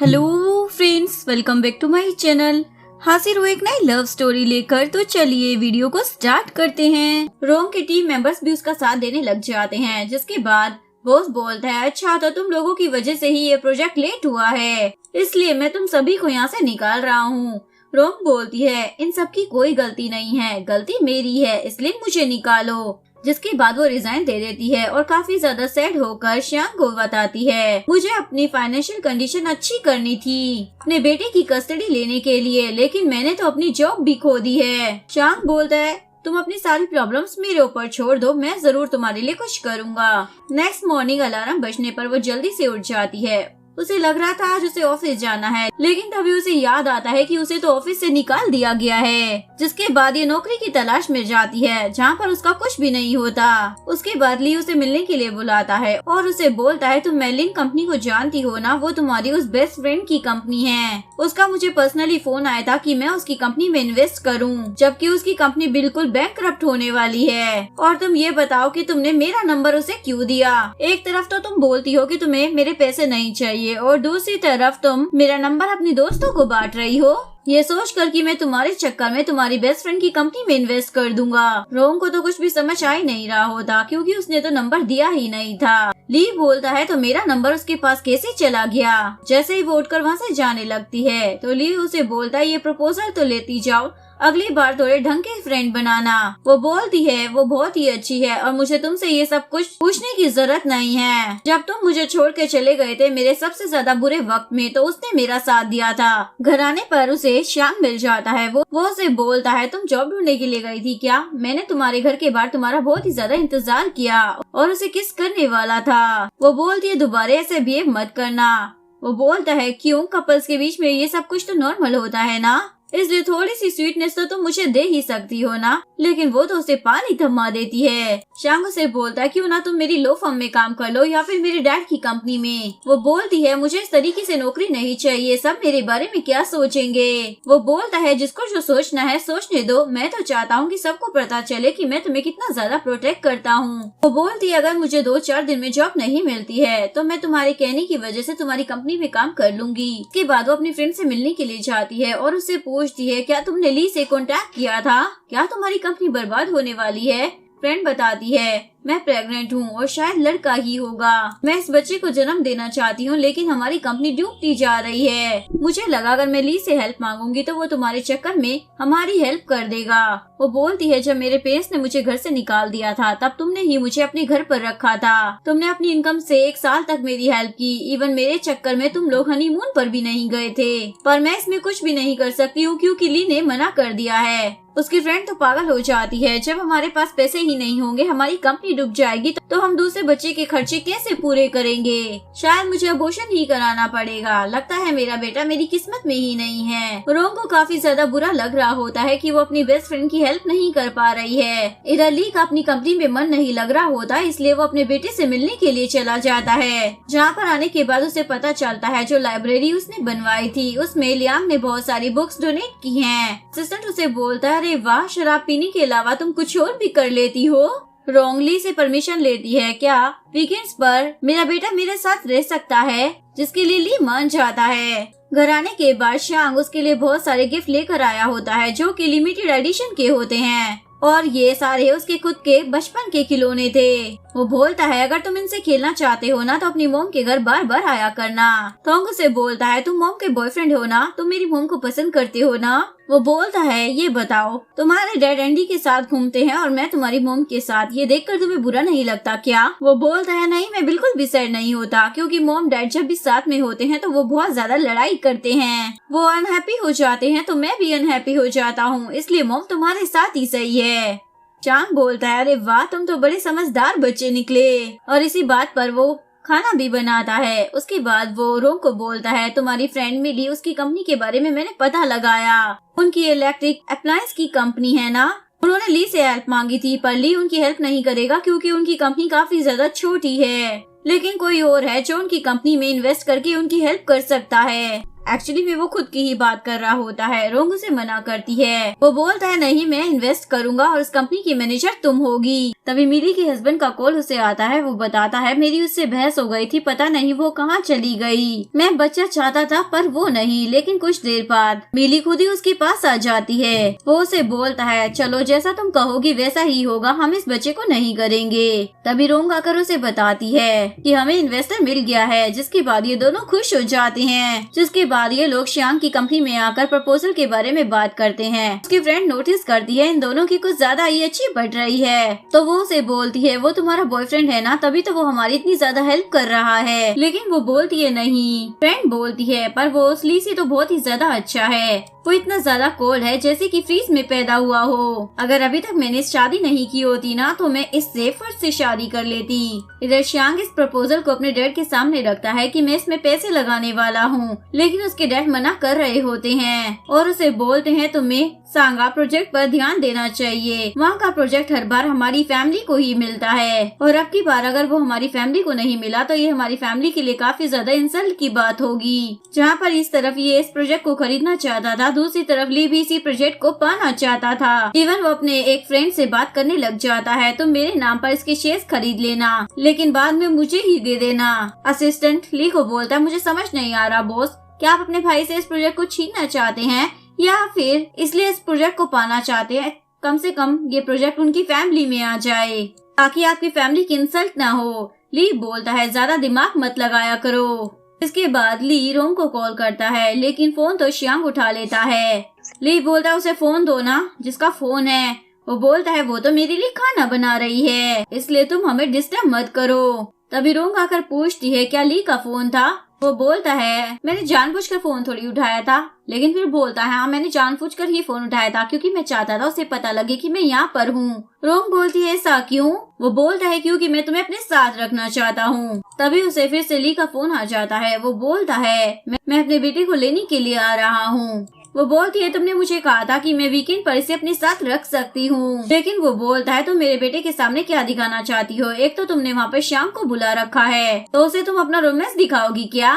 Hello friends, welcome back to my channel. हाजिर हुए एक नई लव स्टोरी लेकर। तो चलिए वीडियो को स्टार्ट करते हैं। रोम के टीम मेंबर्स भी उसका साथ देने लग जाते हैं, जिसके बाद बॉस बोलता है, अच्छा तो तुम लोगों की वजह से ही ये प्रोजेक्ट लेट हुआ है, इसलिए मैं तुम सभी को यहाँ से निकाल रहा हूँ। रोम बोलती है, इन सब की कोई गलती नहीं है, गलती मेरी है, इसलिए मुझे निकालो। जिसके बाद वो रिजाइन दे देती है और काफी ज्यादा सैड होकर श्यांग को बताती है, मुझे अपनी फाइनेंशियल कंडीशन अच्छी करनी थी अपने बेटे की कस्टडी लेने के लिए, लेकिन मैंने तो अपनी जॉब भी खो दी है। श्यांग बोलता है, तुम अपनी सारी प्रॉब्लम्स मेरे ऊपर छोड़ दो, मैं जरूर तुम्हारे लिए कुछ करूँगा। नेक्स्ट मॉर्निंग अलार्म बजने पर वो जल्दी से उठ जाती है। उसे लग रहा था आज उसे ऑफिस जाना है, लेकिन तभी उसे याद आता है कि उसे तो ऑफिस से निकाल दिया गया है। जिसके बाद ये नौकरी की तलाश में जाती है, जहाँ पर उसका कुछ भी नहीं होता। उसके बाद ली उसे मिलने के लिए बुलाता है और उसे बोलता है, तुम मेलिन कंपनी को जानती हो ना, वो तुम्हारी उस बेस्ट फ्रेंड की कंपनी है। उसका मुझे पर्सनली फोन आया था कि मैं उसकी कंपनी में इन्वेस्ट करूँ, जबकि उसकी कंपनी बिल्कुल बैंकरप्ट होने वाली है। और तुम ये बताओ कि तुमने मेरा नंबर उसे क्यों दिया। एक तरफ तो तुम बोलती हो कि तुम्हें मेरे पैसे नहीं चाहिए, और दूसरी तरफ तुम मेरा नंबर अपनी दोस्तों को बांट रही हो, ये सोच कर कि मैं तुम्हारे चक्कर में तुम्हारी बेस्ट फ्रेंड की कंपनी में इन्वेस्ट कर दूंगा। रोम को तो कुछ भी समझ आ ही नहीं रहा होता, क्योंकि उसने तो नंबर दिया ही नहीं था। ली बोलता है, तो मेरा नंबर उसके पास कैसे चला गया। जैसे ही वो उठकर वहाँ से जाने लगती है तो ली उसे बोलता है, ये प्रपोजल तो लेती जाओ, अगली बार थोड़े ढंग के फ्रेंड बनाना। वो बोलती है, वो बहुत ही अच्छी है और मुझे तुमसे ये सब कुछ पूछने की जरूरत नहीं है। जब तुम मुझे छोड़ के चले गए थे मेरे सबसे ज्यादा बुरे वक्त में, तो उसने मेरा साथ दिया था। घर आने पर उसे श्याम मिल जाता है। वो उसे बोलता है, तुम जॉब ढूंढने के लिए गई थी क्या? मैंने तुम्हारे घर के बाहर तुम्हारा बहुत ही ज्यादा इंतजार किया और उसे किस करने वाला था। वो बोलती है, दोबारा ऐसे बिहेव मत करना। वो बोलता है, क्यों? कपल्स के बीच में ये सब कुछ तो नॉर्मल होता है ना, इसलिए थोड़ी सी स्वीटनेस तो तुम मुझे दे ही सकती हो ना। लेकिन वो तो उसे पानी थमा देती है। शांग उसे बोलता है, क्यों ना तुम मेरी लो फर्म में काम कर लो या फिर मेरे डैड की कंपनी में। वो बोलती है, मुझे इस तरीके से नौकरी नहीं चाहिए, सब मेरे बारे में क्या सोचेंगे। वो बोलता है, जिसको जो सोचना है सोचने दो, मैं तो चाहता हूँ कि सबको पता चले कि मैं तुम्हें कितना ज्यादा प्रोटेक्ट करता हूँ। वो बोलती है, अगर मुझे 2-4 दिन में जॉब नहीं मिलती है तो मैं तुम्हारे कहने की वजह से तुम्हारी कंपनी में काम कर लूंगी। इसके बाद वो अपनी फ्रेंड से मिलने के लिए जाती है और उससे पूछती है, क्या तुमने ली से कांटेक्ट किया था? क्या तुम्हारी कंपनी बर्बाद होने वाली है? फ्रेंड बताती है, मैं प्रेग्नेंट हूँ और शायद लड़का ही होगा। मैं इस बच्चे को जन्म देना चाहती हूँ, लेकिन हमारी कंपनी डूबती जा रही है। मुझे लगा अगर मैं ली से हेल्प मांगूंगी तो वो तुम्हारे चक्कर में हमारी हेल्प कर देगा। वो बोलती है, जब मेरे पेरेंट्स ने मुझे घर से निकाल दिया था तब तुमने ही मुझे अपने घर पर रखा था। तुमने अपनी इनकम से 1 साल तक मेरी हेल्प की। इवन मेरे चक्कर में तुम लोग हनीमून पर भी नहीं गए थे, पर मैं इसमें कुछ भी नहीं कर सकती हूँ क्योंकि ली ने मना कर दिया है। उसकी फ्रेंड तो पागल हो जाती है, जब हमारे पास पैसे ही नहीं होंगे, हमारी कंपनी डूब जाएगी तो हम दूसरे बच्चे के खर्चे कैसे पूरे करेंगे? शायद मुझे अबॉर्शन ही कराना पड़ेगा। लगता है मेरा बेटा मेरी किस्मत में ही नहीं है। रोम को काफी ज्यादा बुरा लग रहा होता है कि वो अपनी बेस्ट फ्रेंड की हेल्प नहीं कर पा रही है। इधर ली का अपनी कंपनी में मन नहीं लग रहा होता, इसलिए वो अपने बेटे से मिलने के लिए चला जाता है। जहाँ पर आने के बाद उसे पता चलता है जो लाइब्रेरी उसने बनवाई थी उसमें लियांग ने बहुत सारी बुक्स डोनेट की हैं। असिस्टेंट उसे बोलता है, अरे वाह, शराब पीने के अलावा तुम कुछ और भी कर लेती हो। रोंगली से परमिशन लेती है, क्या वीकेंड्स पर मेरा बेटा मेरे साथ रह सकता है? जिसके लिए ली मान जाता है। घर आने के बाद शांग उसके लिए बहुत सारे गिफ्ट लेकर आया होता है, जो कि लिमिटेड एडिशन के होते हैं और ये सारे उसके खुद के बचपन के खिलौने थे। वो बोलता है, अगर तुम इनसे खेलना चाहते हो ना तो अपनी मॉम के घर बार बार आया करना। थोंग उसे बोलता है, तुम मॉम के बॉयफ्रेंड हो ना, तुम मेरी मॉम को पसंद करते हो ना? वो बोलता है, ये बताओ, तुम्हारे डैड एंडी के साथ घूमते हैं और मैं तुम्हारी मॉम के साथ, ये देखकर तुम्हें बुरा नहीं लगता क्या? वो बोलता है, नहीं, मैं बिल्कुल भी सैड नहीं होता, क्योंकि मॉम डैड जब भी साथ में होते हैं तो वो बहुत ज्यादा लड़ाई करते हैं। वो अनहैप्पी हो जाते हैं तो मैं भी अनहैप्पी हो जाता हूँ, इसलिए मॉम तुम्हारे साथ ही सही है। चांग बोलता है, अरे वाह, तुम तो बड़े समझदार बच्चे निकले। और इसी बात पर वो खाना भी बनाता है। उसके बाद वो रोम को बोलता है, तुम्हारी फ्रेंड मिली, उसकी कंपनी के बारे में मैंने पता लगाया। उनकी इलेक्ट्रिक अप्लायंस की कंपनी है ना। उन्होंने ली से हेल्प मांगी थी, पर ली उनकी हेल्प नहीं करेगा क्योंकि उनकी कंपनी काफी ज्यादा छोटी है। लेकिन कोई और है जो उनकी कंपनी में इन्वेस्ट करके उनकी हेल्प कर सकता है। एक्चुअली में वो खुद की ही बात कर रहा होता है। रोंग उसे मना करती है। वो बोलता है नहीं, मैं इन्वेस्ट करूंगा और उस कंपनी की मैनेजर तुम होगी। तभी मिली के हस्बैंड का कॉल उसे आता है। वो बताता है मेरी उससे बहस हो गई थी, पता नहीं वो कहाँ चली गई। मैं बच्चा चाहता था पर वो नहीं। लेकिन कुछ देर बाद मिली खुद ही उसके पास आ जाती है। वो उसे बोलता है चलो जैसा तुम कहोगी वैसा ही होगा, हम इस बच्चे को नहीं करेंगे। तभी रोंग आकर उसे बताती है कि हमें इन्वेस्टर मिल गया है, जिसके बाद ये दोनों खुश हो जाते हैं। जिसके बाद ये लोग श्यांग की कंपनी में आकर प्रपोजल के बारे में बात करते हैं। उसकी फ्रेंड नोटिस करती है इन दोनों की कुछ ज्यादा ही अच्छी बढ़ रही है, तो वो उसे बोलती है वो तुम्हारा बॉयफ्रेंड है ना, तभी तो वो हमारी इतनी ज्यादा हेल्प कर रहा है। लेकिन वो बोलती है नहीं। फ्रेंड बोलती है पर वो ली से तो बहुत ही ज्यादा अच्छा है, वो इतना ज्यादा कोल्ड है जैसे कि फ्रीज में पैदा हुआ हो। अगर अभी तक मैंने शादी नहीं की होती ना तो मैं इससे फर्स्ट से शादी कर लेती। इधर श्यांग इस प्रपोजल को अपने डैड के सामने रखता है कि मैं इसमें पैसे लगाने वाला हूँ, लेकिन उसके डैड मना कर रहे होते हैं और उसे बोलते हैं तुम्हें सांगा प्रोजेक्ट पर ध्यान देना चाहिए। वहाँ का प्रोजेक्ट हर बार हमारी फैमिली को ही मिलता है और अब की बार अगर वो हमारी फैमिली को नहीं मिला तो ये हमारी फैमिली के लिए काफी ज्यादा इंसल्ट की बात होगी। जहाँ पर इस तरफ ये इस प्रोजेक्ट को खरीदना चाहता था, दूसरी तरफ ली भी इसी प्रोजेक्ट को पाना चाहता था। इवन वो अपने एक फ्रेंड से बात करने लग जाता है तो मेरे नाम पर इसके शेयर्स खरीद लेना, लेकिन बाद में मुझे ही दे देना। असिस्टेंट ली को बोलता है मुझे समझ नहीं आ रहा बॉस, क्या आप अपने भाई से इस प्रोजेक्ट को छीनना चाहते हैं या फिर इसलिए इस प्रोजेक्ट को पाना चाहते हैं? कम से कम ये प्रोजेक्ट उनकी फैमिली में आ जाए ताकि आपकी फैमिली की इंसल्ट ना हो। ली बोलता है ज्यादा दिमाग मत लगाया करो। इसके बाद ली रोंग को कॉल करता है, लेकिन फोन तो श्यांग उठा लेता है। ली बोलता है उसे फोन दो ना जिसका फोन है। वो बोलता है वो तो मेरे लिए खाना बना रही है, इसलिए तुम हमें डिस्टर्ब मत करो। तभी रोंग आकर पूछती है क्या ली का फोन था? वो बोलता है मैंने जानबूझकर फोन थोड़ी उठाया था, लेकिन फिर बोलता है हाँ मैंने जानबूझकर ही फोन उठाया था क्योंकि मैं चाहता था उसे पता लगे कि मैं यहाँ पर हूँ। रोंग बोलती है ऐसा क्यों? वो बोलता है क्योंकि मैं तुम्हें अपने साथ रखना चाहता हूँ। तभी उसे फिर से ली का फोन आ जाता है। वो बोलता है मैं अपने बेटे को लेने के लिए आ रहा हूँ। वो बोलती है तुमने मुझे कहा था कि मैं वीकेंड पर इसे अपने साथ रख सकती हूँ, लेकिन वो बोलता है तुम मेरे बेटे के सामने क्या दिखाना चाहती हो? एक तो तुमने वहाँ पे श्याम को बुला रखा है, तो उसे तुम अपना रोमांस दिखाओगी क्या?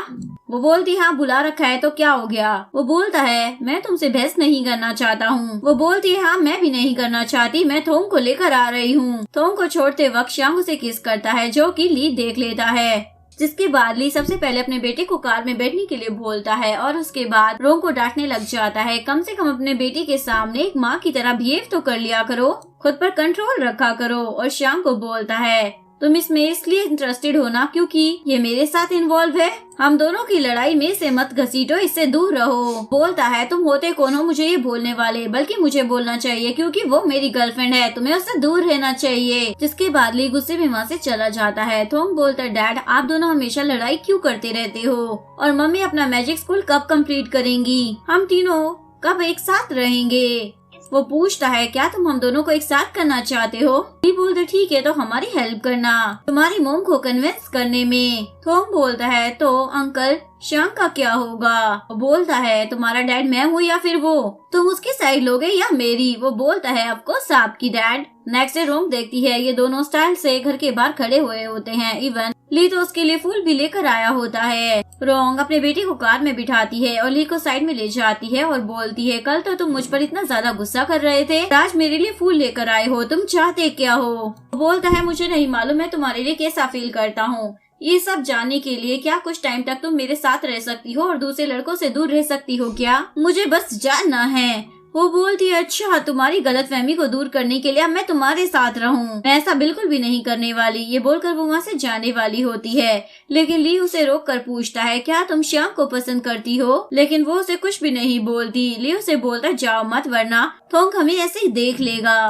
वो बोलती है हाँ बुला रखा है तो क्या हो गया? वो बोलता है मैं तुमसे बहस नहीं करना चाहता हूँ। वो बोलती है हाँ मैं भी नहीं करना चाहती, मैं थोंग को लेकर आ रही हूँ। थोंग को छोड़ते वक्त श्याम उसे किस करता है जो कि ली देख लेता है। जिसके बाद ली सबसे पहले अपने बेटे को कार में बैठने के लिए बोलता है और उसके बाद रोंग को डांटने लग जाता है। कम से कम अपने बेटे के सामने एक माँ की तरह बिहेव तो कर लिया करो, खुद पर कंट्रोल रखा करो। और श्याम को बोलता है तुम इसमें इसलिए इंटरेस्टेड हो ना क्योंकि ये मेरे साथ इन्वॉल्व है, हम दोनों की लड़ाई में से मत घसीटो, इससे दूर रहो। बोलता है तुम होते कौन हो मुझे ये बोलने वाले, बल्कि मुझे बोलना चाहिए क्योंकि वो मेरी गर्लफ्रेंड है, तुम्हें उससे दूर रहना चाहिए। जिसके बाद ली गुस्से में वहाँ से चला जाता है। थोंग बोलता है डैड आप दोनों हमेशा लड़ाई क्यों करते रहते हो, और मम्मी अपना मैजिक स्कूल कब कंप्लीट करेंगी, हम तीनों कब एक साथ रहेंगे? वो पूछता है क्या तुम हम दोनों को एक साथ करना चाहते हो? ली बोलते ठीक है तो हमारी हेल्प करना तुम्हारी मोम को कन्विंस करने में। थोंग बोलता है तो अंकल श्यांग का क्या होगा? वो बोलता है तुम्हारा डैड मैं हूँ या फिर वो, तुम उसकी साइड लोगे या मेरी? वो बोलता है ऑफकोर्स आपकी डैड। नेक्स्ट डे रोंग देखती है ये दोनों स्टाइल से घर के बाहर खड़े हुए होते हैं। इवन ली तो उसके लिए फूल भी लेकर आया होता है। रोंग अपने बेटे को कार में बिठाती है और ली को साइड में ले जाती है और बोलती है कल तो तुम मुझ पर इतना ज्यादा गुस्सा कर रहे थे, आज मेरे लिए फूल लेकर आए हो, तुम चाहते क्या हो? बोलता है मुझे नहीं मालूम मैं तुम्हारे लिए कैसा फील करता हूँ, ये सब जानने के लिए क्या कुछ टाइम तक तुम मेरे साथ रह सकती हो और दूसरे लड़कों से दूर रह सकती हो क्या? मुझे बस जानना है। वो बोलती है अच्छा तुम्हारी गलतफहमी को दूर करने के लिए अब मैं तुम्हारे साथ रहूं, मैं ऐसा बिल्कुल भी नहीं करने वाली। ये बोलकर वो वहाँ से जाने वाली होती है, लेकिन ली उसे रोक कर पूछता है क्या तुम श्याम को पसंद करती हो? लेकिन वो उसे कुछ भी नहीं बोलती। ली उसे बोलता है जाओ मत वरना थोंग हमें ऐसे ही देख लेगा।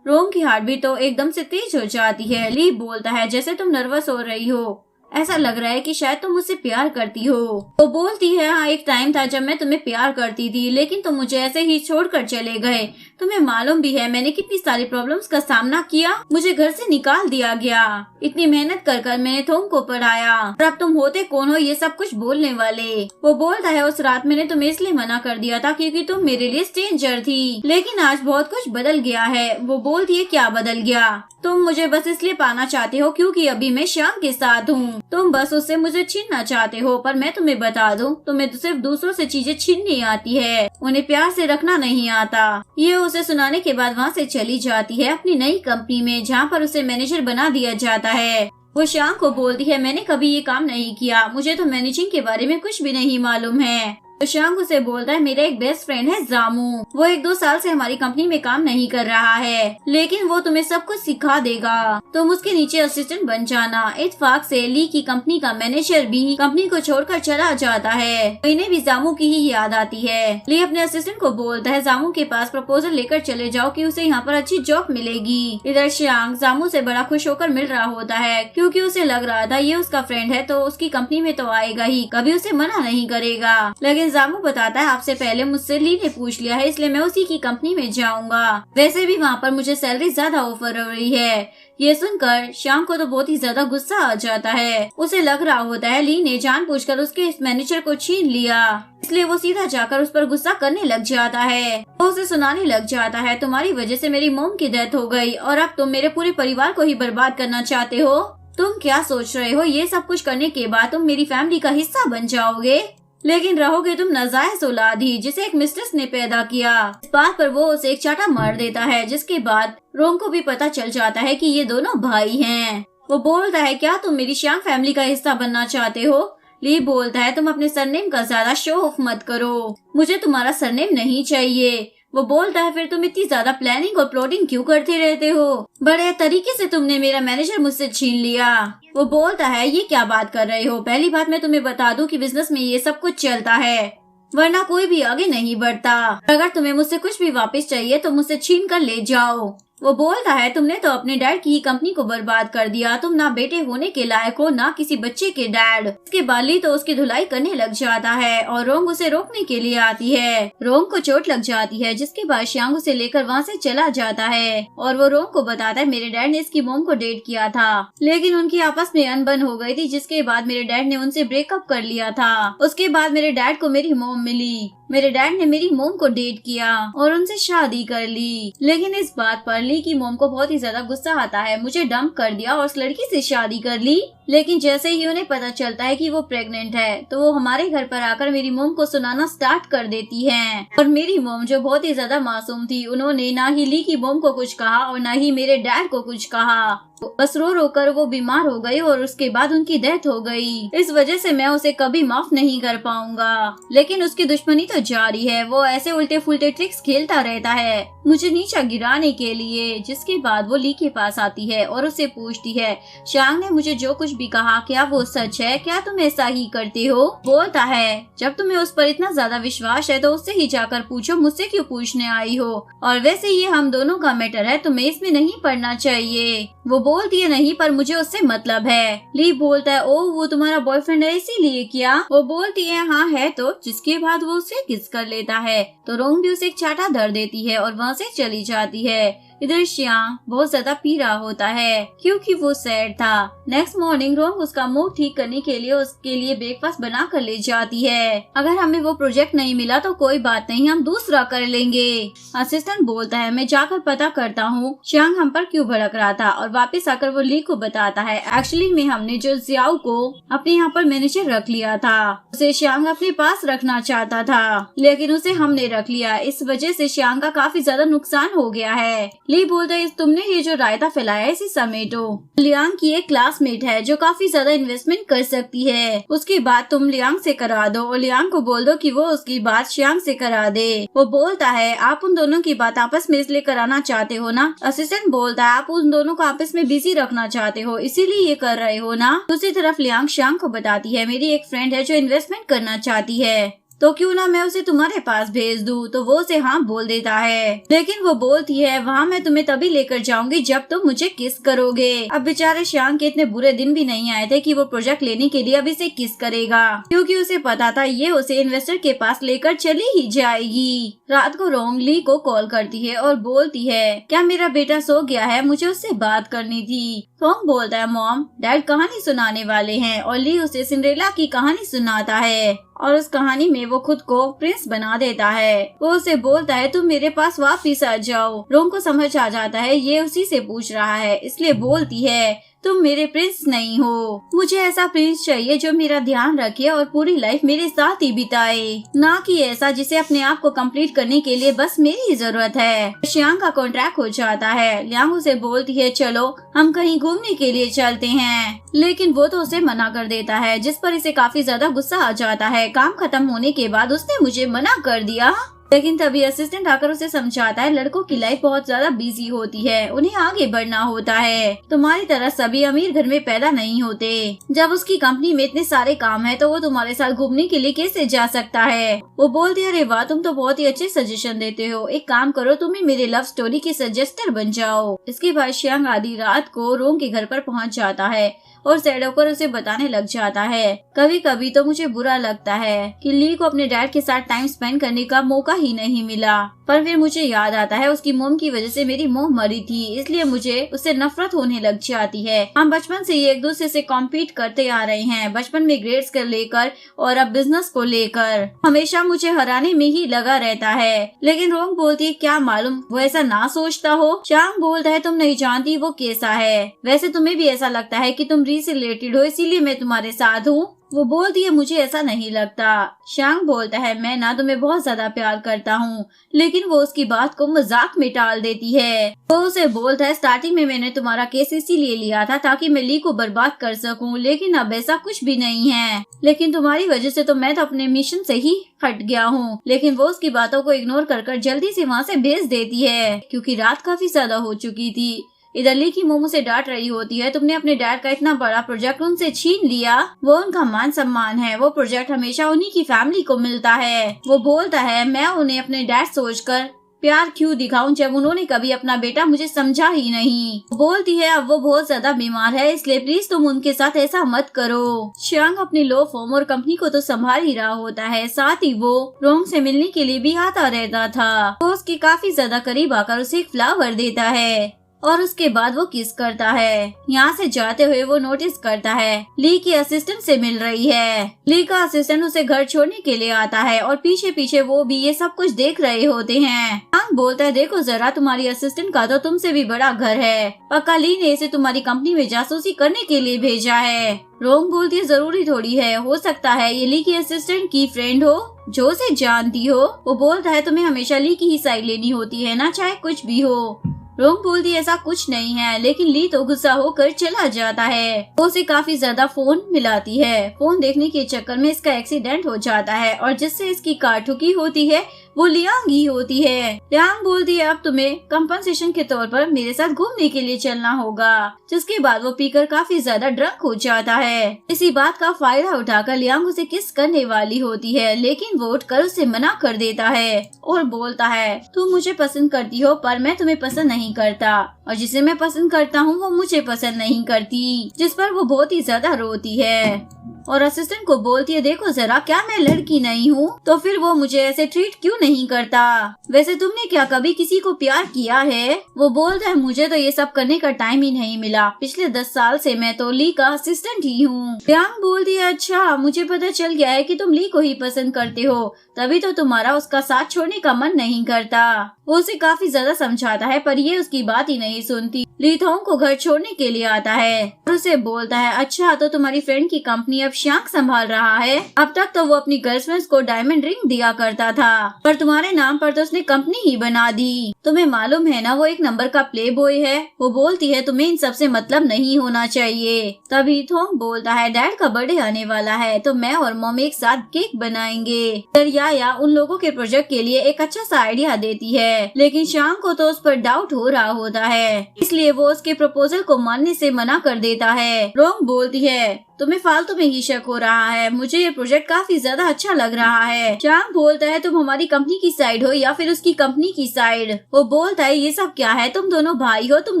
रोंग की हार्ट बीट तो एकदम से तेज हो जाती है। ली बोलता है जैसे तुम नर्वस हो रही हो, ऐसा लग रहा है कि शायद तुम मुझसे प्यार करती हो। वो बोलती है हाँ एक टाइम था जब मैं तुम्हें प्यार करती थी, लेकिन तुम मुझे ऐसे ही छोड़कर चले गए, तुम्हें मालूम भी है मैंने कितनी सारी प्रॉब्लम्स का सामना किया, मुझे घर से निकाल दिया गया, इतनी मेहनत कर कर मैंने थोंग को पढ़ाया और अब तुम होते कौन हो ये सब कुछ बोलने वाले। वो बोलता है उस रात मैंने तुम्हें इसलिए मना कर दिया था क्योंकि तुम मेरे लिए स्ट्रेंजर थी, लेकिन आज बहुत कुछ बदल गया है। वो बोलती है क्या बदल गया? तुम मुझे बस इसलिए पाना चाहते हो क्योंकि अभी मैं श्याम के साथ हूँ, तुम बस उससे मुझे छीनना चाहते हो। पर मैं तुम्हें बता दूं, तुम्हें तो सिर्फ दूसरों से चीजें छीननी आती है, उन्हें प्यार से रखना नहीं आता। ये उसे सुनाने के बाद वहाँ से चली जाती है अपनी नई कंपनी में, जहाँ पर उसे मैनेजर बना दिया जाता है। वो श्याम को बोलती है मैंने कभी ये काम नहीं किया, मुझे तो मैनेजिंग के बारे में कुछ भी नहीं मालूम है। तो श्याम उसे बोलता है मेरा एक बेस्ट फ्रेंड है जामू, वो 1-2 साल से हमारी कंपनी में काम नहीं कर रहा है, लेकिन वो तुम्हें सब कुछ सिखा देगा, तुम उसके नीचे असिस्टेंट बन जाना। इत्तेफाक से ली की कंपनी का मैनेजर भी कंपनी को छोड़कर चला जाता है। इन्हें भी जामू की ही याद आती है। ली अपने असिस्टेंट को बोलता है जामू के पास प्रपोजल लेकर चले जाओ कि उसे यहाँ पर अच्छी जॉब मिलेगी। इधर श्याम जामू से बड़ा खुश होकर मिल रहा होता है क्योंकि उसे लग रहा था ये उसका फ्रेंड है तो उसकी कंपनी में तो आएगा ही, कभी उसे मना नहीं करेगा। लेकिन जामू बताता है आपसे पहले मुझसे ली ने पूछ लिया है इसलिए मैं उसी की कंपनी में जाऊंगा, वैसे भी वहाँ पर मुझे सैलरी ज्यादा ऑफर हो रही है। ये सुनकर श्याम को तो बहुत ही ज्यादा गुस्सा आ जाता है। उसे लग रहा होता है ली ने जानबूझकर उसके इस मैनेजर को छीन लिया, इसलिए वो सीधा जाकर उस पर गुस्सा करने लग जाता है। वो उसे सुनाने लग जाता है तुम्हारी वजह से मेरी मॉम की डेथ हो गई और अब तुम मेरे पूरे परिवार को ही बर्बाद करना चाहते हो। तुम क्या सोच रहे हो ये सब कुछ करने के बाद तुम मेरी फैमिली का हिस्सा बन जाओगे, लेकिन रहोगे तुम नाजायज औलाद ही जिसे एक मिस्ट्रेस ने पैदा किया। इस बात पर वो उसे एक चाटा मार देता है, जिसके बाद रोम को भी पता चल जाता है कि ये दोनों भाई हैं। वो बोलता है क्या तुम मेरी श्याम फैमिली का हिस्सा बनना चाहते हो? ली बोलता है तुम अपने सरनेम का ज्यादा शो ऑफ मत करो, मुझे तुम्हारा सरनेम नहीं चाहिए। वो बोलता है फिर तुम इतनी ज्यादा प्लानिंग और प्लॉटिंग क्यों करते रहते हो, बड़े तरीके से तुमने मेरा मैनेजर मुझसे छीन लिया। वो बोलता है ये क्या बात कर रहे हो, पहली बात मैं तुम्हें बता दूं कि बिजनेस में ये सब कुछ चलता है, वरना कोई भी आगे नहीं बढ़ता। अगर तुम्हें मुझसे कुछ भी वापस चाहिए तो मुझसे छीन कर ले जाओ। वो बोलता है तुमने तो अपने डैड की ही कंपनी को बर्बाद कर दिया, तुम ना बेटे होने के लायक हो ना किसी बच्चे के डैड। इसके बाद ली तो उसकी धुलाई करने लग जाता है और रोंग उसे रोकने के लिए आती है। रोंग को चोट लग जाती है, जिसके बाद श्यांग उसे लेकर वहाँ से चला जाता है और वो रोंग को बताता है मेरे डैड ने इसकी मोम को डेट किया था, लेकिन उनकी आपस में अनबन हो गई थी, जिसके बाद मेरे डैड ने उनसे ब्रेकअप कर लिया था। उसके बाद मेरे डैड को मेरी मोम मिली, मेरे डैड ने मेरी मोम को डेट किया और उनसे शादी कर ली, लेकिन इस बात पर ली की मोम को बहुत ही ज्यादा गुस्सा आता है, मुझे डंप कर दिया और उस लड़की से शादी कर ली। लेकिन जैसे ही उन्हें पता चलता है कि वो प्रेग्नेंट है तो वो हमारे घर पर आकर मेरी मोम को सुनाना स्टार्ट कर देती हैं। और मेरी मोम जो बहुत ही ज्यादा मासूम थी, उन्होंने ना ही ली की मोम को कुछ कहा और ना ही मेरे डैड को कुछ कहा, बस रो रो कर वो बीमार हो गई और उसके बाद उनकी डेथ हो गई। इस वजह से मैं उसे कभी माफ नहीं कर पाऊंगा, लेकिन उसकी दुश्मनी तो जारी है, वो ऐसे उल्टे फुल्टे ट्रिक्स खेलता रहता है मुझे नीचा गिराने के लिए। जिसके बाद वो ली के पास आती है और उससे पूछती है श्यांग ने मुझे जो कुछ भी कहा क्या वो सच है, क्या तुम ऐसा ही करते हो? बोलता है जब तुम्हें उस पर इतना ज्यादा विश्वास है तो उससे ही जाकर पूछो, मुझसे क्यों पूछने आई हो, और वैसे ये हम दोनों का मैटर है, तुम्हें इसमें नहीं पड़ना चाहिए। वो बोलती है नहीं पर मुझे उससे मतलब है। ली बोलता है ओ वो तुम्हारा बॉयफ्रेंड है इसीलिए क्या? वो बोलती है हाँ है तो, जिसके बाद वो उसे किस कर लेता है तो रोंग भी उसे एक चाटा धर देती है और वहाँ से चली जाती है। इधर श्याम बहुत ज्यादा पी रहा होता है क्योंकि वो सैड था। नेक्स्ट मॉर्निंग रोंग उसका मूड ठीक करने के लिए उसके लिए ब्रेकफास्ट बना कर ले जाती है। अगर हमें वो प्रोजेक्ट नहीं मिला तो कोई बात नहीं, हम दूसरा कर लेंगे। असिस्टेंट बोलता है मैं जाकर पता करता हूँ श्यांग हम पर क्यों भड़क रहा था, और वापस आकर वो ली को बताता है एक्चुअली में हमने जो जियाओ को अपने यहाँ पर मैनेजर रख लिया था, उसे श्यांग अपने पास रखना चाहता था, लेकिन उसे हमने रख लिया, इस वजह से श्यांग का काफी ज्यादा नुकसान हो गया है। ली बोलता है तुमने ये जो रायता फैलाया है इसे समेटो। लियांग की एक क्लासमेट है जो काफी ज्यादा इन्वेस्टमेंट कर सकती है, उसकी बात तुम लियांग से करा दो और लियांग को बोल दो कि वो उसकी बात श्यांग से करा दे। वो बोलता है आप उन दोनों की बात आपस में इसलिए कराना चाहते हो ना? असिस्टेंट बोलता है आप उन दोनों को आपस में बिजी रखना चाहते हो इसीलिए ये कर रहे हो ना? दूसरी तरफ लियांग श्यांग को बताती है मेरी एक फ्रेंड है जो इन्वेस्टमेंट करना चाहती है, तो क्यों ना मैं उसे तुम्हारे पास भेज दूँ। तो वो उसे हाँ बोल देता है, लेकिन वो बोलती है वहाँ मैं तुम्हें तभी लेकर जाऊंगी जब तुम मुझे किस करोगे। अब बेचारे श्याम के इतने बुरे दिन भी नहीं आए थे कि वो प्रोजेक्ट लेने के लिए अब इसे किस करेगा, क्योंकि उसे पता था ये उसे इन्वेस्टर के पास लेकर चली ही जाएगी। रात को रोंग ली को कॉल करती है और बोलती है क्या मेरा बेटा सो गया है, मुझे उससे बात करनी थी। रोंग बोलता है मॉम डैड कहानी सुनाने वाले हैं, और ली उसे सिंड्रेला की कहानी सुनाता है और उस कहानी में वो खुद को प्रिंस बना देता है। वो उसे बोलता है तुम मेरे पास वापिस आ जाओ। रोंग को समझ आ जाता है ये उसी से पूछ रहा है, इसलिए बोलती है तुम मेरे प्रिंस नहीं हो, मुझे ऐसा प्रिंस चाहिए जो मेरा ध्यान रखे और पूरी लाइफ मेरे साथ ही बिताए, ना कि ऐसा जिसे अपने आप को कंप्लीट करने के लिए बस मेरी जरूरत है। श्यांग का कॉन्ट्रैक्ट हो जाता है। लियांग उसे बोलती है चलो हम कहीं घूमने के लिए चलते हैं, लेकिन वो तो उसे मना कर देता है, जिस पर इसे काफी ज्यादा गुस्सा आ जाता है। काम खत्म होने के बाद उसने मुझे मना कर दिया। लेकिन तभी असिस्टेंट आकर उसे समझाता है लड़कों की लाइफ बहुत ज्यादा बिजी होती है, उन्हें आगे बढ़ना होता है, तुम्हारी तरह सभी अमीर घर में पैदा नहीं होते। जब उसकी कंपनी में इतने सारे काम है तो वो तुम्हारे साथ घूमने के लिए कैसे जा सकता है। वो बोलती है अरे वाह तुम तो बहुत ही अच्छे सजेशन देते हो, एक काम करो तुम ही मेरे लव स्टोरी के सजेस्टर बन जाओ। इसके बाद श्यांग आधी रात को रोंग के घर पर पहुँच जाता है और सैड होकर उसे बताने लग जाता है कभी कभी तो मुझे बुरा लगता है कि ली को अपने डैड के साथ टाइम स्पेंड करने का मौका ही नहीं मिला, पर फिर मुझे याद आता है उसकी मोम की वजह से मेरी मोम मरी थी, इसलिए मुझे उससे नफरत होने लग जाती है। हम बचपन से एक दूसरे से कॉम्पीट करते आ रहे हैं, बचपन में ग्रेड्स को लेकर और अब बिजनेस को लेकर हमेशा मुझे हराने में ही लगा रहता है। लेकिन रोंग बोलती है क्या मालूम वो ऐसा ना सोचता हो। श्यांग बोलता है तुम नहीं जानती वो कैसा है, वैसे तुम्हें भी ऐसा लगता है कि तुम री से रिलेटेड हो इसीलिए मैं तुम्हारे साथ हूँ। वो बोलती है मुझे ऐसा नहीं लगता। श्यांग बोलता है मैं ना तुम्हें बहुत ज्यादा प्यार करता हूँ, लेकिन वो उसकी बात को मजाक में टाल देती है। वो उसे बोलता है स्टार्टिंग में मैंने तुम्हारा केस इसीलिए लिया था ताकि मैं ली को बर्बाद कर सकूं, लेकिन अब ऐसा कुछ भी नहीं है, लेकिन तुम्हारी वजह से तो मैं तो अपने मिशन से ही हट गया हूँ। लेकिन वो उसकी बातों को इग्नोर कर जल्दी से वहाँ से भेज देती है, क्योंकि रात काफी ज्यादा हो चुकी थी। इधर ली की मोमो से डांट रही होती है तुमने अपने डैड का इतना बड़ा प्रोजेक्ट उनसे छीन लिया, वो उनका मान सम्मान है, वो प्रोजेक्ट हमेशा उन्हीं की फैमिली को मिलता है। वो बोलता है मैं उन्हें अपने डैड सोचकर प्यार क्यों दिखाऊं जब उन्होंने कभी अपना बेटा मुझे समझा ही नहीं। बोलती है अब वो बहुत ज्यादा बीमार है इसलिए प्लीज तुम उनके साथ ऐसा मत करो। श्यांग अपनी लो फॉर्म और कंपनी को तो संभाल ही रहा होता है, साथ ही वो रोंग से मिलने के लिए भी आता रहता था। वो उसके काफी ज्यादा करीब आकर उसे एक फ्लावर देता है और उसके बाद वो किस करता है। यहाँ से जाते हुए वो नोटिस करता है ली की असिस्टेंट से मिल रही है। ली का असिस्टेंट उसे घर छोड़ने के लिए आता है और पीछे पीछे वो भी ये सब कुछ देख रहे होते हैं। हांग बोलता है देखो जरा तुम्हारी असिस्टेंट का तो तुमसे भी बड़ा घर है, पक्का ली ने इसे तुम्हारी कंपनी में जासूसी करने के लिए भेजा है। रोंग बोलती है जरूरी थोड़ी है, हो सकता है ये ली की असिस्टेंट की फ्रेंड हो जो उसे जानती हो। वो बोलता है तुम्हें हमेशा ली की ही साइड लेनी होती है ना, चाहे कुछ भी हो। रोंग बोलती ऐसा कुछ नहीं है, लेकिन ली तो गुस्सा होकर चला जाता है। वो उसे काफी ज्यादा फोन मिलाती है। फोन देखने के चक्कर में इसका एक्सीडेंट हो जाता है और जिससे इसकी कार ठुकी होती है वो लियांग ही होती है। लियांग बोलती है अब तुम्हें कंपनसेशन के तौर पर मेरे साथ घूमने के लिए चलना होगा, जिसके बाद वो पीकर काफी ज्यादा ड्रंक हो जाता है। इसी बात का फायदा उठाकर लियांग उसे किस करने वाली होती है, लेकिन वो उठकर उसे मना कर देता है और बोलता है तुम मुझे पसंद करती हो पर मैं तुम्हें पसंद नहीं करता, और जिसे मैं पसंद करता हूँ वो मुझे पसंद नहीं करती, जिस पर वो बहुत ही ज्यादा रोती है और असिस्टेंट को बोलती है देखो जरा क्या मैं लड़की नहीं हूँ तो फिर वो मुझे ऐसे ट्रीट क्यों नहीं करता, वैसे तुमने क्या कभी किसी को प्यार किया है। वो बोलता है मुझे तो ये सब करने का टाइम ही नहीं मिला, पिछले 10 साल से मैं तो ली का असिस्टेंट ही हूँ। लियांग बोलती है अच्छा मुझे पता चल गया है कि तुम ली को ही पसंद करते हो, तभी तो तुम्हारा उसका साथ छोड़ने का मन नहीं करता। वो उसे काफी ज्यादा समझाता है पर ये उसकी बात ही नहीं सुनती। ली थोंग को घर छोड़ने के लिए आता है और उसे बोलता है अच्छा तो तुम्हारी फ्रेंड की कंपनी अब श्यांग संभाल रहा है, अब तक तो वो अपनी गर्लफ्रेंड्स को डायमंड रिंग दिया करता था पर तुम्हारे नाम पर तो उसने कंपनी ही बना दी, तुम्हें मालूम है ना वो एक नंबर का प्ले बॉय है। वो बोलती है तुम्हें इन सब से मतलब नहीं होना चाहिए। तभी थोंग बोलता है डैड का बर्थडे आने वाला है तो मैं और मॉम एक साथ केक बनाएंगे। या उन लोगों के प्रोजेक्ट के लिए एक अच्छा सा आइडिया देती है, लेकिन श्यांग को तो उस पर डाउट हो रहा होता है, इसलिए वो उसके प्रपोजल को मानने से मना कर देता है। रोंग बोलती है तुम्हें फालतू में ही शक हो रहा है, मुझे ये प्रोजेक्ट काफी ज्यादा अच्छा लग रहा है। चांग बोलता है तुम हमारी कंपनी की साइड हो या फिर उसकी कंपनी की साइड। वो बोलता है ये सब क्या है, तुम दोनों भाई हो, तुम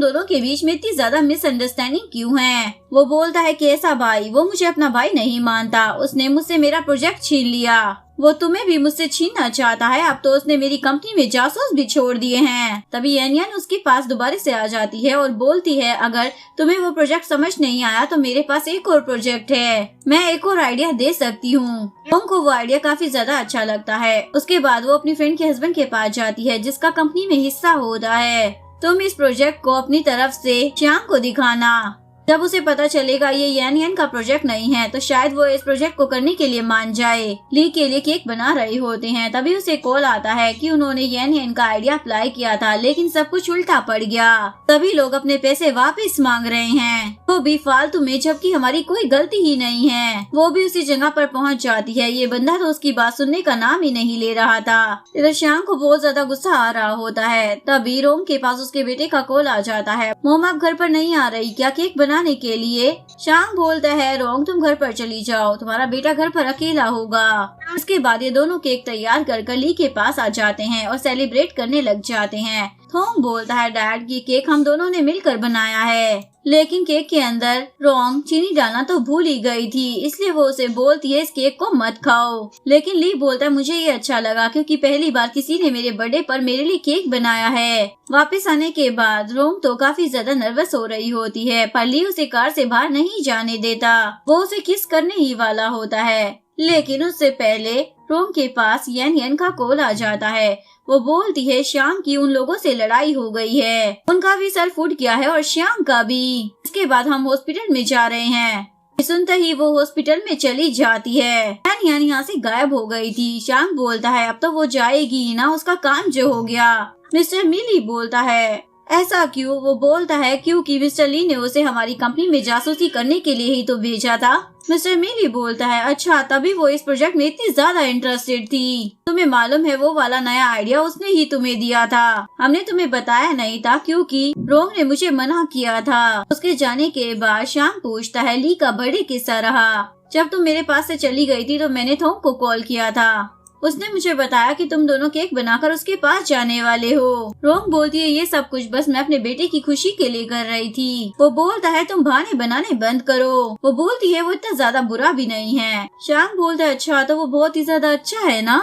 दोनों के बीच में इतनी ज्यादा मिसअंडरस्टैंडिंग क्यों है। वो बोलता है कैसा भाई, वो मुझे अपना भाई नहीं मानता, उसने मुझसे मेरा प्रोजेक्ट छीन लिया, वो तुम्हें भी मुझसे छीनना चाहता है, अब तो उसने मेरी कंपनी में जासूस भी छोड़ दिए हैं। तभी यान यान उसके पास दोबारा से आ जाती है और बोलती है अगर तुम्हें वो प्रोजेक्ट समझ नहीं आया तो मेरे पास एक और प्रोजेक्ट है, मैं एक और आइडिया दे सकती हूँ। उनको वो आइडिया काफी ज्यादा अच्छा लगता है। उसके बाद वो अपनी फ्रेंड के हस्बैंड के पास जाती है जिसका कंपनी में हिस्सा होता है। तुम इस प्रोजेक्ट को अपनी तरफ से चांग को दिखाना, जब उसे पता चलेगा ये यान यान का प्रोजेक्ट नहीं है तो शायद वो इस प्रोजेक्ट को करने के लिए मान जाए। ली के लिए केक बना रहे होते हैं, तभी उसे कॉल आता है कि उन्होंने यान यान का आइडिया अप्लाई किया था लेकिन सब कुछ उल्टा पड़ गया, सभी लोग अपने पैसे वापस मांग रहे हैं, वो भी फालतू में, जबकि हमारी कोई गलती ही नहीं है। वो भी उसी जगह पर पहुंच जाती है। ये बंदा तो उसकी बात सुनने का नाम ही नहीं ले रहा था। इधर शाम को बहुत ज्यादा गुस्सा आ रहा होता है। तभी रोम के पास उसके बेटे का कॉल आ जाता है, मोम आप घर पर नहीं आ रही क्या केक बनाने के लिए। शांग बोलता है रोंग तुम घर पर चली जाओ, तुम्हारा बेटा घर पर अकेला होगा। उसके बाद ये दोनों केक तैयार कर ली के पास आ जाते हैं और सेलिब्रेट करने लग जाते हैं। थोंग बोलता है डैड ये केक हम दोनों ने मिलकर बनाया है, लेकिन केक के अंदर रोंग चीनी डालना तो भूल ही गई थी, इसलिए वो उसे बोलती है इस केक को मत खाओ। लेकिन ली बोलता है मुझे ये अच्छा लगा क्योंकि पहली बार किसी ने मेरे बर्थडे पर मेरे लिए केक बनाया है। वापस आने के बाद रोंग तो काफी ज्यादा नर्वस हो रही होती है, पर ली उसे कार से बाहर नहीं जाने देता। वो उसे किस करने ही वाला होता है, लेकिन उससे पहले रोंग के पास यान यान का कॉल आ जाता है। वो बोलती है श्याम की उन लोगों से लड़ाई हो गई है, उनका भी सर फूट गया है और श्याम का भी। इसके बाद हम हॉस्पिटल में जा रहे हैं। सुनते ही वो हॉस्पिटल में चली जाती है। यान यान यहाँ से गायब हो गई थी। श्याम बोलता है अब तो वो जाएगी ही ना, उसका काम जो हो गया। मिस्टर मिली बोलता है ऐसा क्यों। वो बोलता है क्योंकि मिस्टर ली ने उसे हमारी कंपनी में जासूसी करने के लिए ही तो भेजा था। मिस्टर मिली बोलता है अच्छा, तभी वो इस प्रोजेक्ट में इतनी ज्यादा इंटरेस्टेड थी। तुम्हें मालूम है वो वाला नया आइडिया उसने ही तुम्हें दिया था, हमने तुम्हें बताया नहीं था क्योंकि रोंग ने मुझे मना किया था। उसके जाने के बाद श्याम पूछता है ली का बर्थडे किस्सा रहा। जब तुम मेरे पास से चली गई थी तो मैंने थोंग को कॉल किया था, उसने मुझे बताया कि तुम दोनों केक बनाकर उसके पास जाने वाले हो। रोंग बोलती है ये सब कुछ बस मैं अपने बेटे की खुशी के लिए कर रही थी। वो बोलता है तुम बहाने बनाने बंद करो। वो बोलती है वो इतना ज्यादा बुरा भी नहीं है। शांग बोलता है अच्छा तो वो बहुत ही ज्यादा अच्छा है ना।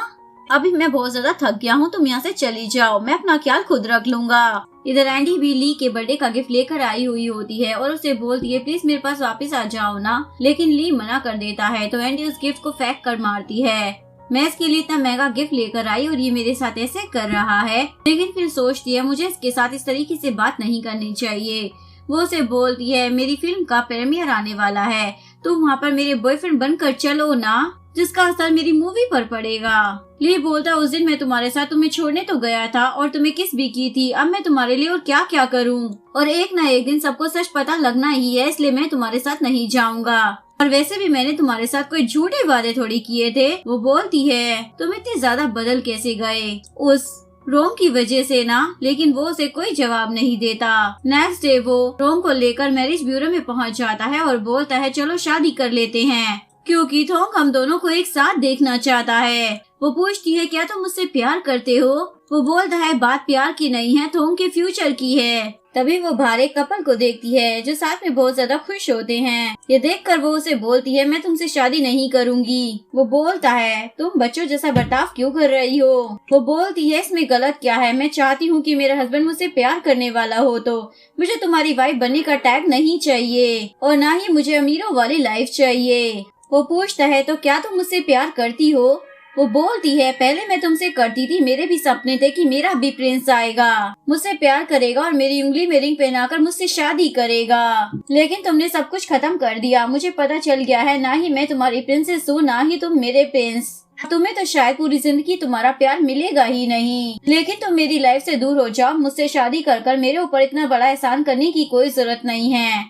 अभी मैं बहुत ज्यादा थक गया हूँ, तुम यहाँ से चली जाओ, मैं अपना ख्याल खुद रख लूंगा। इधर एंडी भी ली के बर्थडे का गिफ्ट लेकर आई हुई होती है और उसे बोलती है प्लीज मेरे पास वापस आ जाओ ना, लेकिन ली मना कर देता है तो एंडी उस गिफ्ट को फेंक कर मारती है। मैं इसके लिए इतना महंगा गिफ्ट लेकर आई और ये मेरे साथ ऐसे कर रहा है। लेकिन फिर सोचती है मुझे इसके साथ इस तरीके से बात नहीं करनी चाहिए। वो उसे बोलती है मेरी फिल्म का प्रीमियर आने वाला है, तुम वहाँ पर मेरे बॉयफ्रेंड बनकर चलो ना, जिसका असर मेरी मूवी पर पड़ेगा। ली बोलता उस दिन मैं तुम्हारे साथ तुम्हें छोड़ने तो गया था और तुम्हें किस भी की थी, अब मैं तुम्हारे लिए और क्या क्या करूँ, और एक न एक दिन सबको सच पता लगना ही है, इसलिए मैं तुम्हारे साथ नहीं जाऊँगा। और वैसे भी मैंने तुम्हारे साथ कोई झूठे वादे थोड़ी किए थे। वो बोलती है तुम इतने ज्यादा बदल कैसे गए उस रोम की वजह से ना, लेकिन वो उसे कोई जवाब नहीं देता। नेक्स्ट डे वो रोम को लेकर मैरिज ब्यूरो में पहुंच जाता है और बोलता है चलो शादी कर लेते हैं, क्योंकि थोंग हम दोनों को एक साथ देखना चाहता है। वो पूछती है क्या तुम मुझसे प्यार करते हो। वो बोलता है बात प्यार की नहीं है, थोंग के फ्यूचर की है। तभी वो बाहर एक कपल को देखती है जो साथ में बहुत ज्यादा खुश होते हैं। ये देखकर वो उसे बोलती है मैं तुमसे शादी नहीं करूंगी। वो बोलता है तुम बच्चों जैसा बर्ताव क्यों कर रही हो। वो बोलती है इसमें गलत क्या है, मैं चाहती हूँ कि मेरा हस्बैंड मुझसे प्यार करने वाला हो, तो मुझे तुम्हारी वाइफ बनने का टैग नहीं चाहिए और न ही मुझे अमीरों वाली लाइफ चाहिए। वो पूछता है तो क्या तुम मुझसे प्यार करती हो। वो बोलती है पहले मैं तुमसे करती थी, मेरे भी सपने थे कि मेरा भी प्रिंस आएगा, मुझसे प्यार करेगा और मेरी उंगली में रिंग पहनाकर मुझसे शादी करेगा, लेकिन तुमने सब कुछ खत्म कर दिया। मुझे पता चल गया है ना ही मैं तुम्हारी प्रिंसेस हूँ ना ही तुम मेरे प्रिंस। तुम्हें तो शायद पूरी जिंदगी तुम्हारा प्यार मिलेगा ही नहीं, लेकिन तुम मेरी लाइफ से दूर हो जाओ। मुझसे शादी कर मेरे ऊपर इतना बड़ा एहसान करने की कोई जरूरत नहीं है।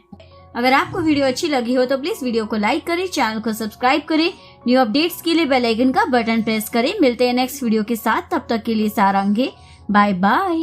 अगर आपको वीडियो अच्छी लगी हो तो प्लीज वीडियो को लाइक करें, चैनल को सब्सक्राइब करें, न्यू अपडेट्स के लिए बेल आइकन का बटन प्रेस करें। मिलते हैं नेक्स्ट वीडियो के साथ, तब तक के लिए सारंगे, बाय बाय।